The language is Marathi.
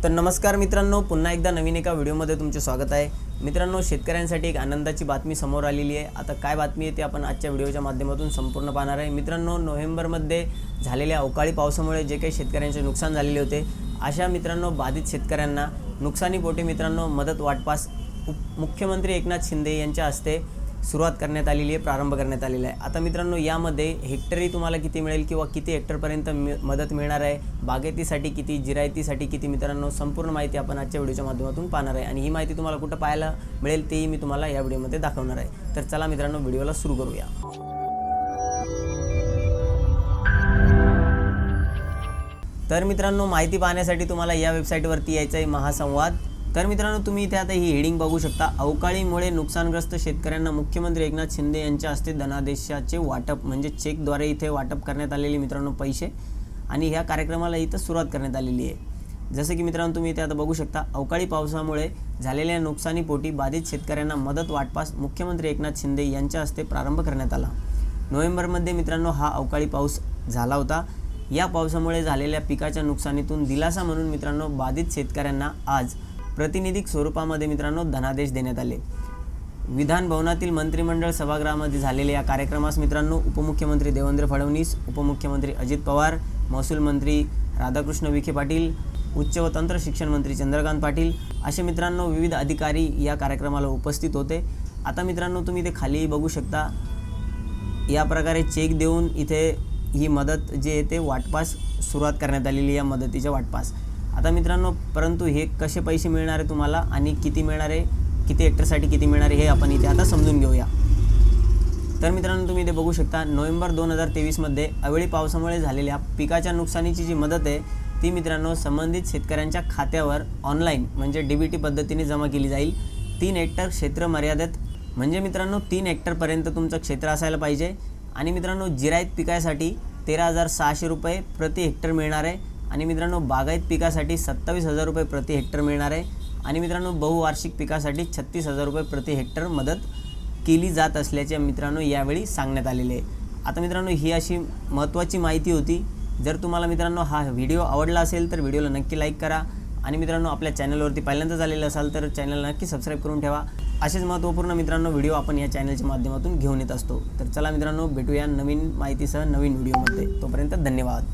तर नमस्कार मित्रांनो, पुन्हा एकदा नवीन एका व्हिडिओमध्ये तुमचे स्वागत आहे। मित्रांनो, शेतकऱ्यांसाठी एक आनंदाची बातमी समोर आलेली आहे। आता काय बातमी आहे ते आपण आजच्या व्हिडिओच्या माध्यमातून संपूर्ण पाहणार आहे। मित्रांनो, नोव्हेंबरमध्ये झालेल्या अवकाळी पावसामुळे जे काही शेतकऱ्यांचे नुकसान झालेले होते, अशा मित्रांनो बाधित शेतकऱ्यांना नुकसानीपोटी मित्रांनो मदत वाटपास मुख्यमंत्री एकनाथ शिंदे यांच्या हस्ते सुरुवात करण्यात आलेली आहे, प्रारंभ करण्यात आलेला आहे। आता मित्रांनो, यामध्ये हेक्टरी तुम्हाला किती मिळेल किंवा किती हेक्टरपर्यंत मदत मिळणार आहे, बागायतीसाठी किती, जिरायतीसाठी किती, मित्रांनो संपूर्ण माहिती आपण आजच्या व्हिडिओच्या माध्यमातून पाहणार आहे। आणि ही माहिती तुम्हाला कुठं पाहायला मिळेल तेही मी तुम्हाला या व्हिडिओमध्ये दाखवणार आहे। तर चला मित्रांनो, व्हिडिओला सुरू करूया। तर मित्रांनो, माहिती पाहण्यासाठी तुम्हाला या वेबसाईटवरती यायचं आहे, महासंवाद। तर मित्रांनो, तुम्ही इथे आता ही हेडिंग बघू शकता, अवकाळीमुळे नुकसानग्रस्त शेतकऱ्यांना मुख्यमंत्री एकनाथ शिंदे यांच्या हस्ते धनादेशाचे वाटप, म्हणजे चेकद्वारे इथे वाटप करण्यात आलेले मित्रांनो पैसे, आणि ह्या कार्यक्रमाला इथं सुरुवात करण्यात आलेली आहे। जसे की मित्रांनो, तुम्ही इथे आता बघू शकता, अवकाळी पावसामुळे झालेल्या नुकसानीपोटी बाधित शेतकऱ्यांना मदत वाटपास मुख्यमंत्री एकनाथ शिंदे यांच्या हस्ते प्रारंभ करण्यात आला। नोव्हेंबरमध्ये मित्रांनो हा अवकाळी पाऊस झाला होता। या पावसामुळे झालेल्या पिकाच्या नुकसानीतून दिलासा म्हणून मित्रांनो बाधित शेतकऱ्यांना आज प्रातिनिधिक स्वरूपामध्ये मित्रांनो धनादेश देण्यात आले। विधान भवनातील मंत्रिमंडळ सभागृहामध्ये झालेल्या या कार्यक्रमास मित्रांनो उपमुख्यमंत्री देवेंद्र फडणवीस, उपमुख्यमंत्री अजित पवार, महसूल मंत्री राधाकृष्ण विखे पाटील, उच्च व तंत्र शिक्षण मंत्री चंद्रकांत पाटील असे मित्रांनो विविध अधिकारी या कार्यक्रमाला उपस्थित होते। आता मित्रांनो, तुम्ही इथे खाली बघू शकता, या प्रकारे चेक देऊन इथे ही मदत जे आहे ते वाटपास सुरुवात करण्यात आलेली या मदतीच्या वाटपास। आता मित्रांनो, परंतु हे कसे पैसे मिळणार आहे तुम्हाला आणि किती मिळणार आहे, किती हेक्टरसाठी किती मिळणार आहे हे आपण इथे आता समजून घेऊया। तर मित्रांनो, तुम्ही इथे बघू शकता, नोव्हेंबर 2023मध्ये अवेळी पावसामुळे झालेल्या पिकाच्या नुकसानीची जी मदत आहे ती मित्रांनो संबंधित शेतकऱ्यांच्या खात्यावर ऑनलाईन म्हणजे डीबीटी पद्धतीने जमा केली जाईल। 3 हेक्टर क्षेत्र मर्यादित, म्हणजे मित्रांनो 3 हेक्टरपर्यंत तुमचं क्षेत्र असायला पाहिजे। आणि मित्रांनो, जिरायत पिकासाठी 13,600 रुपये प्रति हेक्टर मिळणार आहे। आणि मित्रांनो, बागायत पिकासाठी 27,000 रुपये प्रति हेक्टर मिळणार आहे। आणि मित्रांनो, बहुवार्षिक पिकासाठी 36,000 रुपये प्रति हेक्टर मदत केली जात असल्याचे मित्रांनो यावेळी सांगण्यात आलेले आहे। आता मित्रांनो, ही अशी महत्त्वाची माहिती होती। जर तुम्हाला मित्रांनो हा व्हिडिओ आवडला असेल तर व्हिडिओला नक्की लाईक करा। आणि मित्रांनो, आपल्या चॅनलवरती पहिल्यांदा झालेलं असाल तर चॅनलला नक्की सबस्क्राईब करून ठेवा। असेच महत्त्वपूर्ण मित्रांनो व्हिडिओ आपण या चॅनलच्या माध्यमातून घेऊन येत असतो। तर चला मित्रांनो, भेटूया नवीन माहितीसह नवीन व्हिडिओमध्ये। तोपर्यंत धन्यवाद।